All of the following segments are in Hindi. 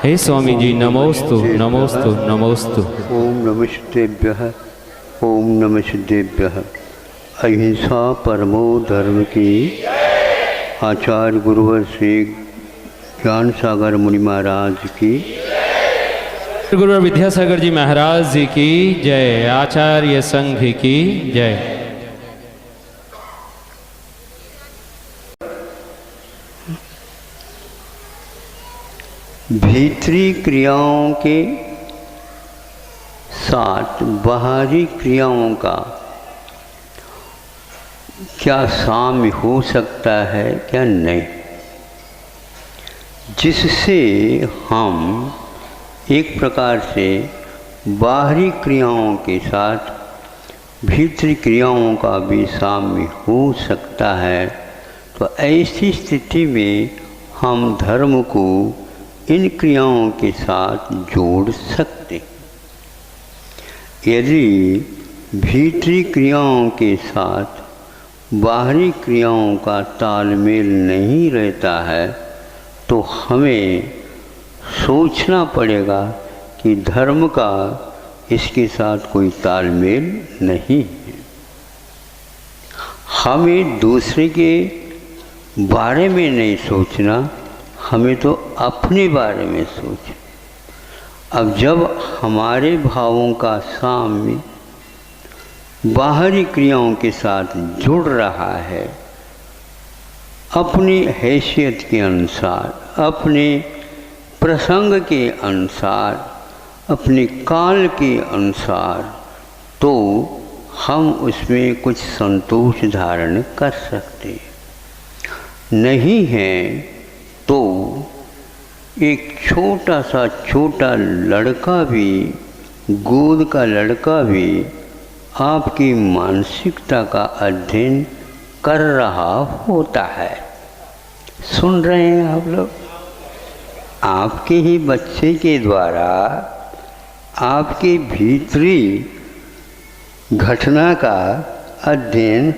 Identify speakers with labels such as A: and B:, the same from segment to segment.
A: हे स्वामी जी नमोस्तु नमोस्तु नमोस्तु।
B: ओम नमः सिद्धेभ्यः। ओम नमः सिद्धेभ्यः। अहिंसा परमो धर्म की आचार्य गुरुवर श्री ज्ञान सागर मुनि महाराज की,
A: गुरु विद्यासागर जी महाराज जी की जय। आचार्य संघ की जय।
B: भीतरी क्रियाओं के साथ बाहरी क्रियाओं का क्या साम्य हो सकता है क्या नहीं, जिससे हम एक प्रकार से बाहरी क्रियाओं के साथ भीतरी क्रियाओं का भी साम्य हो सकता है। तो ऐसी स्थिति में हम धर्म को इन क्रियाओं के साथ जोड़ सकते। यदि भीतरी क्रियाओं के साथ बाहरी क्रियाओं का तालमेल नहीं रहता है तो हमें सोचना पड़ेगा कि धर्म का इसके साथ कोई तालमेल नहीं है। हमें दूसरे के बारे में नहीं सोचना, हमें तो अपने बारे में सोच। अब जब हमारे भावों का साम्य बाहरी क्रियाओं के साथ जुड़ रहा है, अपनी हैसियत के अनुसार, अपने प्रसंग के अनुसार, अपने काल के अनुसार, तो हम उसमें कुछ संतोष धारण कर सकते हैं। नहीं है तो एक छोटा लड़का भी, गोद का लड़का भी आपकी मानसिकता का अध्ययन कर रहा होता है। सुन रहे हैं आप लोग? आपके ही बच्चे के द्वारा आपके भीतरी घटना का अध्ययन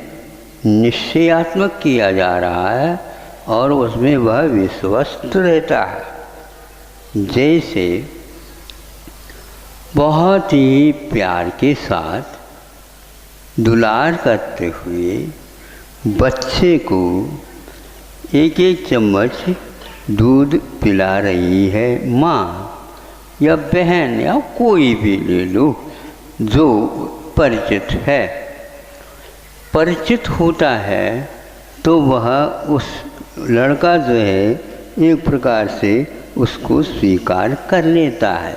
B: निश्चयात्मक किया जा रहा है और उसमें वह विश्वस्त रहता है। जैसे बहुत ही प्यार के साथ दुलार करते हुए बच्चे को एक एक चम्मच दूध पिला रही है माँ या बहन या कोई भी ले लो जो परिचित है। परिचित होता है तो वह उस लड़का जो है एक प्रकार से उसको स्वीकार कर लेता है।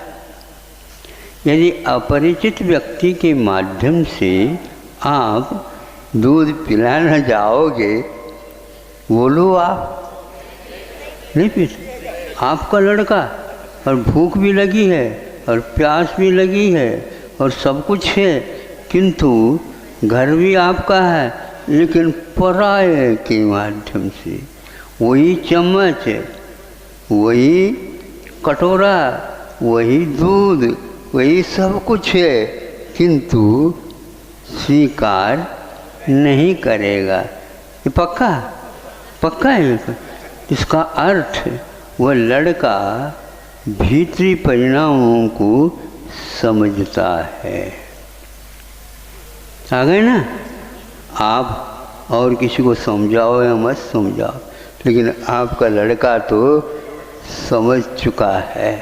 B: यदि अपरिचित व्यक्ति के माध्यम से आप दूध पिलाना जाओगे, बोलो आप नहीं पीते। आपका लड़का और भूख भी लगी है और प्यास भी लगी है और सब कुछ है, किंतु घर भी आपका है, लेकिन पराये के माध्यम से वही चम्मच, वही कटोरा, वही दूध, वही सब कुछ है, किंतु स्वीकार नहीं करेगा। ये पक्का है। इसका अर्थ वह लड़का भीतरी परिणामों को समझता है। आ गए ना? आप और किसी को समझाओ या मत समझाओ, लेकिन आपका लड़का तो समझ चुका है।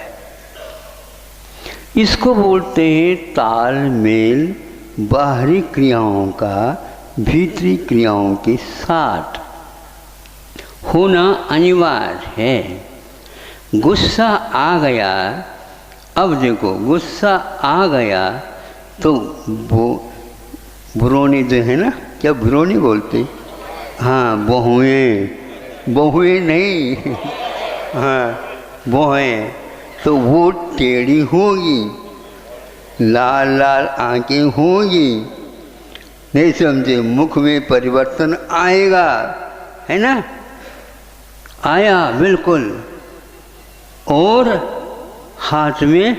B: इसको बोलते हैं तालमेल बाहरी क्रियाओं का भीतरी क्रियाओं के साथ होना अनिवार्य है। गुस्सा आ गया, अब देखो गुस्सा आ गया तो वो बुरोनी जो है ना, क्या बुरोनी बोलते? हाँ, बहुएं नहीं हाँ बहुएं, तो वो टेढ़ी होगी, लाल लाल आंखें होगी, नहीं समझे, मुख में परिवर्तन आएगा, है ना? आया बिल्कुल। और हाथ में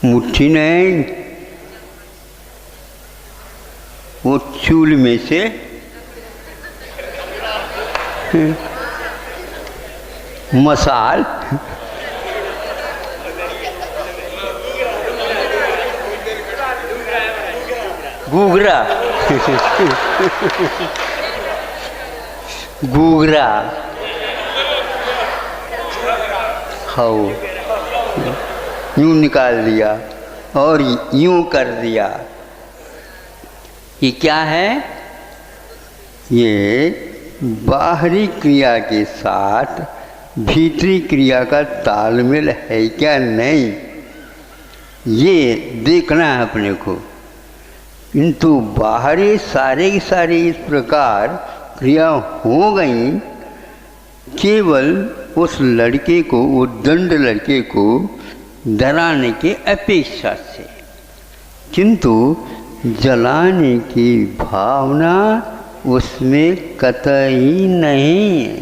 B: मुट्ठी नहीं, वो चूल में से मसाल घूघरा घूघरा खाओ, यूं निकाल दिया और यूं कर दिया। ये क्या है? ये बाहरी क्रिया के साथ भीतरी क्रिया का तालमेल है क्या नहीं, ये देखना है अपने को। किंतु बाहरी सारे की सारी इस प्रकार क्रिया हो गई केवल उस लड़के को, वो दंड लड़के को डराने की अपेक्षा से, किंतु जलाने की भावना उसमें कतई नहीं है,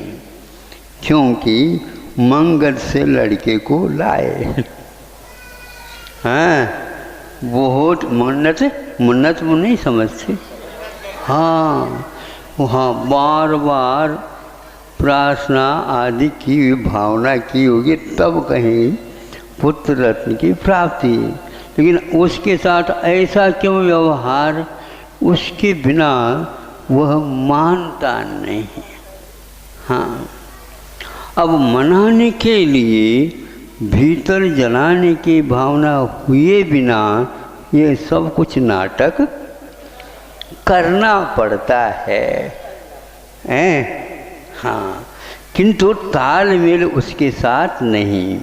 B: क्योंकि मंगल से लड़के को लाए। हाँ, बहुत मन्नत वो नहीं समझते। हाँ, वहाँ बार बार प्रार्थना आदि की भावना की होगी तब कहीं पुत्र रत्न की प्राप्ति है। लेकिन उसके साथ ऐसा क्यों व्यवहार, उसके बिना वह मानता नहीं है। हाँ, अब मनाने के लिए भीतर जलाने की भावना हुए बिना ये सब कुछ नाटक करना पड़ता है, हाँ, किंतु तालमेल उसके साथ नहीं,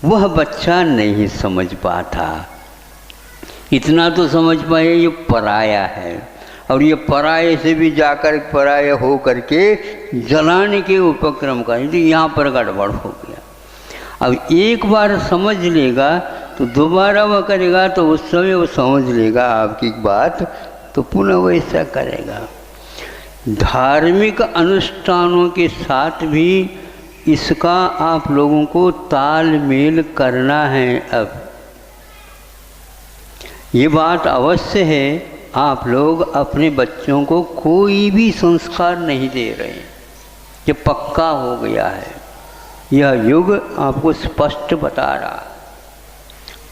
B: वह बच्चा नहीं समझ पाता। इतना तो समझ पाए ये पराया है, और ये पराये से भी जाकर पराया हो करके जलाने के उपक्रम का, यहाँ पर गड़बड़ हो गया। अब एक बार समझ लेगा तो दोबारा वह करेगा, तो उस समय वो समझ लेगा आपकी बात, तो पुनः वैसा करेगा। धार्मिक अनुष्ठानों के साथ भी इसका आप लोगों को तालमेल करना है। अब ये बात अवश्य है, आप लोग अपने बच्चों को कोई भी संस्कार नहीं दे रहे, ये पक्का हो गया है। यह युग आपको स्पष्ट बता रहा।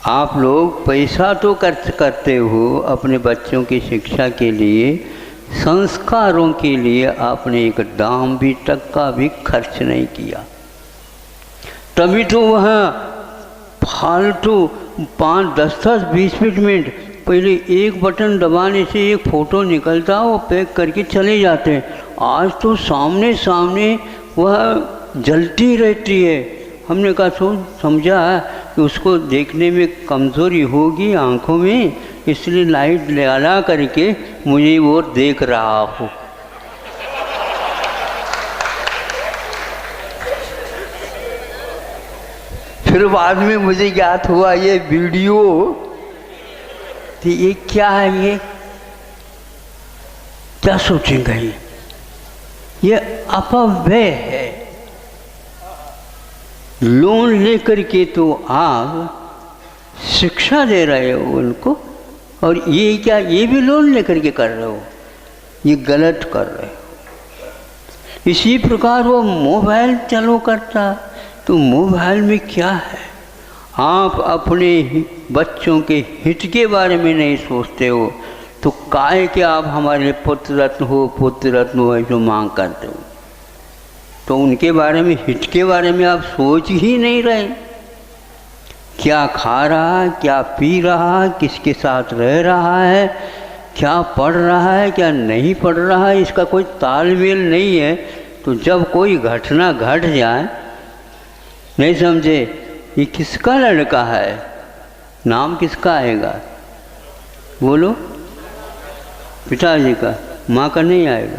B: आप लोग पैसा तो खर्च करते हो अपने बच्चों की शिक्षा के लिए, संस्कारों के लिए आपने एक दाम भी तक का भी खर्च नहीं किया। तभी तो वह फालतू 5, 10, 20 मिनट पहले एक बटन दबाने से एक फ़ोटो निकलता, वो पैक करके चले जाते हैं। आज तो सामने सामने वह जलती रहती है। हमने कहा समझा कि उसको देखने में कमज़ोरी होगी आँखों में, इसलिए लाइट लगा करके मुझे वो देख रहा हो। फिर बाद में मुझे ज्ञात हुआ ये वीडियो थी। ये क्या है? ये क्या सोचेंगे? ये अपव्यय है। लोन लेकर के तो आप शिक्षा दे रहे हो उनको, और ये क्या, ये भी लोन लेकर के कर रहे हो, ये गलत कर रहे हो। इसी प्रकार वो मोबाइल चालू करता, तो मोबाइल में क्या है? आप अपने बच्चों के हित के बारे में नहीं सोचते हो, तो काहे कि आप हमारे पुत्र रत्न हो ऐसे मांग करते हो, तो उनके बारे में, हित के बारे में आप सोच ही नहीं रहे। क्या खा रहा है, क्या पी रहा है, किसके साथ रह रहा है, क्या पढ़ रहा है, क्या नहीं पढ़ रहा है, इसका कोई तालमेल नहीं है। तो जब कोई घटना घट जाए, नहीं समझे, ये किसका लड़का है, नाम किसका आएगा? बोलो, पिताजी का, माँ का नहीं आएगा।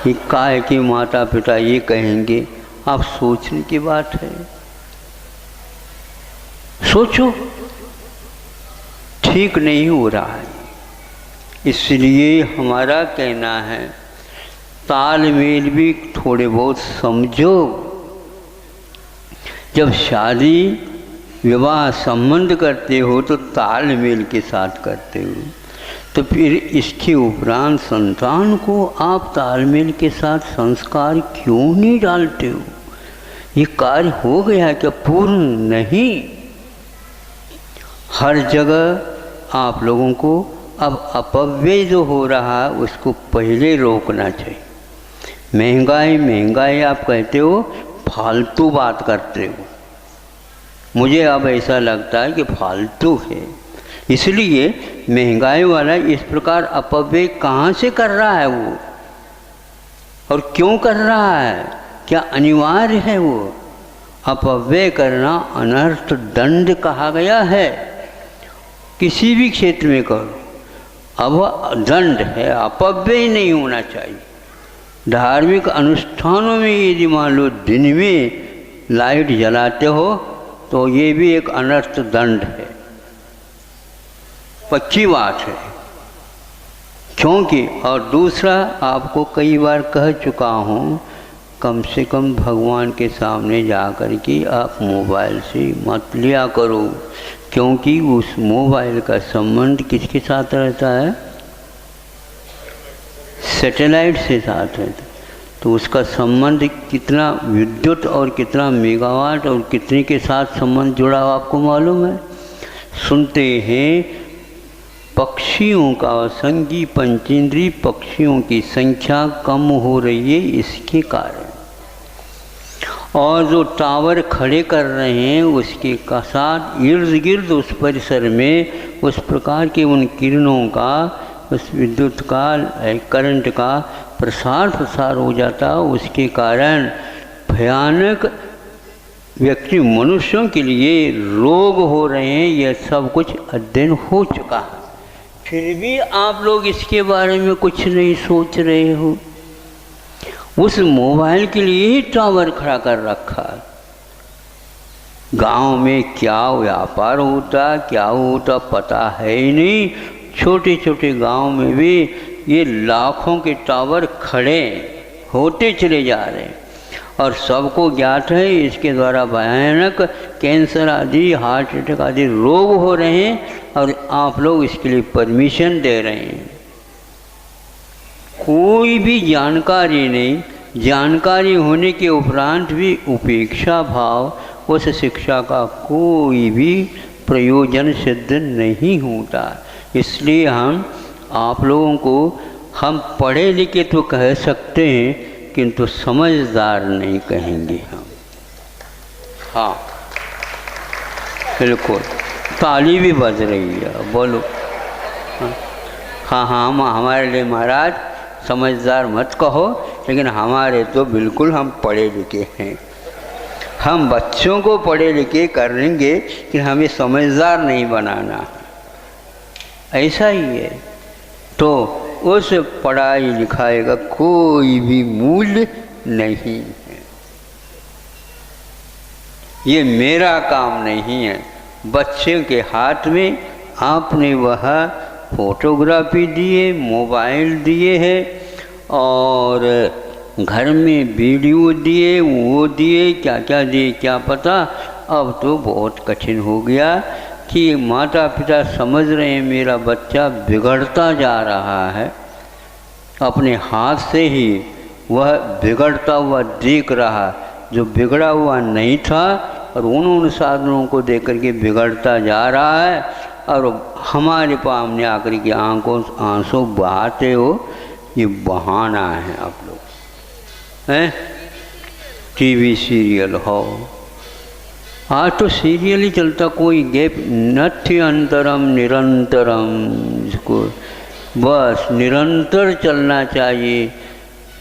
B: ये काय कि माता पिता ये कहेंगे, आप सोचने की बात है। सोचो, ठीक नहीं हो रहा है। इसलिए हमारा कहना है तालमेल भी थोड़े बहुत समझो। जब शादी विवाह संबंध करते हो तो तालमेल के साथ करते हो, तो फिर इसके उपरांत संतान को आप तालमेल के साथ संस्कार क्यों नहीं डालते हो? ये कार्य हो गया क्या? पूर्ण नहीं। हर जगह आप लोगों को अब अपव्यय जो हो रहा है उसको पहले रोकना चाहिए। महंगाई महंगाई आप कहते हो, फालतू बात करते हो। मुझे अब ऐसा लगता है कि फालतू है। इसलिए महंगाई वाला इस प्रकार अपव्यय कहाँ से कर रहा है वो, और क्यों कर रहा है? क्या अनिवार्य है वो? अपव्यय करना अनर्थ दंड कहा गया है। किसी भी क्षेत्र में करो, अब दंड है, अपव्यय नहीं होना चाहिए। धार्मिक अनुष्ठानों में यदि मान लो दिन में लाइट जलाते हो तो ये भी एक अनर्थ दंड है, पक्की बात है। क्योंकि और दूसरा आपको कई बार कह चुका हूँ, कम से कम भगवान के सामने जा कर के आप मोबाइल से मत लिया करो, क्योंकि उस मोबाइल का संबंध किसके साथ रहता है? सैटेलाइट से साथ रहता है। तो उसका संबंध कितना विद्युत और कितना मेगावाट और कितने के साथ संबंध जुड़ा हो आपको मालूम है? सुनते हैं पक्षियों का, संगी पंचेंद्रीय पक्षियों की संख्या कम हो रही है इसके कारण, और जो टावर खड़े कर रहे हैं उसके का साथ इर्द गिर्द उस परिसर में उस प्रकार के उन किरणों का, उस विद्युत का, करंट का प्रसार हो जाता, उसके कारण भयानक व्यक्ति मनुष्यों के लिए रोग हो रहे हैं। यह सब कुछ अध्ययन हो चुका है, फिर भी आप लोग इसके बारे में कुछ नहीं सोच रहे हो। उस मोबाइल के लिए ही टावर खड़ा कर रखा है। गांव में क्या व्यापार होता क्या होता पता है ही नहीं। छोटे छोटे गांव में भी ये लाखों के टावर खड़े होते चले जा रहे हैं, और सबको ज्ञात है इसके द्वारा भयानक कैंसर आदि, हार्ट अटैक आदि रोग हो रहे हैं, और आप लोग इसके लिए परमिशन दे रहे हैं। कोई भी जानकारी नहीं, जानकारी होने के उपरांत भी उपेक्षा भाव, उस शिक्षा का कोई भी प्रयोजन सिद्ध नहीं होता। इसलिए हम आप लोगों को हम पढ़े लिखे तो कह सकते हैं, किंतु समझदार नहीं कहेंगे हम। हाँ बिल्कुल, ताली भी बज रही है, बोलो। हाँ हाँ, हमारे लिए महाराज समझदार मत कहो, लेकिन हमारे तो बिल्कुल हम पढ़े लिखे हैं। हम बच्चों को पढ़े लिखे कर लेंगे कि हमें समझदार नहीं बनाना, ऐसा ही है। तो उस पढ़ाई लिखाई का कोई भी मूल्य नहीं है। ये मेरा काम नहीं है। बच्चे के हाथ में आपने वह फोटोग्राफी दिए, मोबाइल दिए हैं, और घर में वीडियो दिए, वो दिए, क्या क्या दिए क्या पता। अब तो बहुत कठिन हो गया कि माता पिता समझ रहे हैं मेरा बच्चा बिगड़ता जा रहा है, अपने हाथ से ही वह बिगड़ता हुआ देख रहा, जो बिगड़ा हुआ नहीं था, और उन साधनों को देख कर के बिगड़ता जा रहा है। और हमारे सामने आकर के आंखों आंसू बहाते हो, ये बहाना है आप लोग हैं। टीवी सीरियल हो, आज तो सीरियल ही चलता, कोई गैप नथ्य अंतरम निरंतरम, इसको बस निरंतर चलना चाहिए।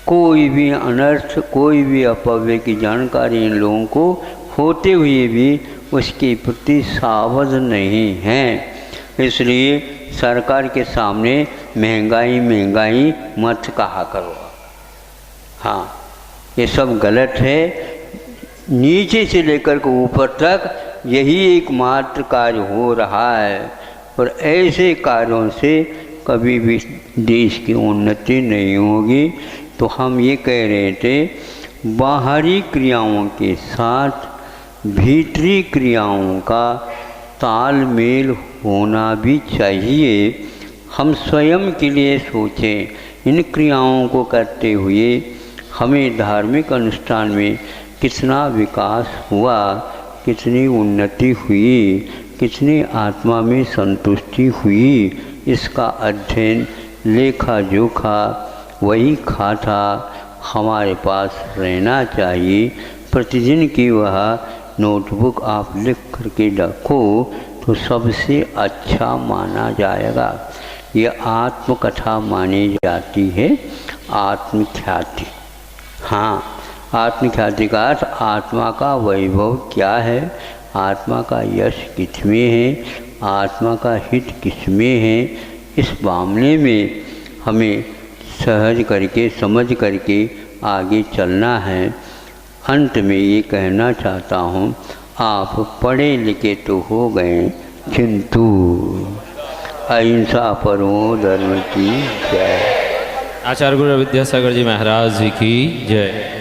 B: कोई भी अनर्थ, कोई भी अपव्यय की जानकारी इन लोगों को होते हुए भी उसके प्रति सावध नहीं हैं। इसलिए सरकार के सामने महंगाई महंगाई मत कहा करो। हाँ, ये सब गलत है। नीचे से लेकर के ऊपर तक यही एकमात्र कार्य हो रहा है, और ऐसे कार्यों से कभी भी देश की उन्नति नहीं होगी। तो हम ये कह रहे थे, बाहरी क्रियाओं के साथ भीतरी क्रियाओं का तालमेल होना भी चाहिए। हम स्वयं के लिए सोचें, इन क्रियाओं को करते हुए हमें धार्मिक अनुष्ठान में कितना विकास हुआ, कितनी उन्नति हुई, कितनी आत्मा में संतुष्टि हुई, इसका अध्ययन लेखा जोखा वही खाता हमारे पास रहना चाहिए। प्रतिदिन की वह नोटबुक आप लिख करके रखो तो सबसे अच्छा माना जाएगा। यह आत्मकथा मानी जाती है, आत्मख्याति। हाँ, आत्मख्याति का अर्थ आत्मा का वैभव क्या है, आत्मा का यश किसमें है, आत्मा का हित किसमें है, इस मामले में हमें सहज करके समझ करके आगे चलना है। अंत में ये कहना चाहता हूँ, आप पढ़े लिखे तो हो गए, किंतु अहिंसा परमो धर्म की जय।
A: आचार्य गुरु विद्यासागर जी महाराज जी की जय।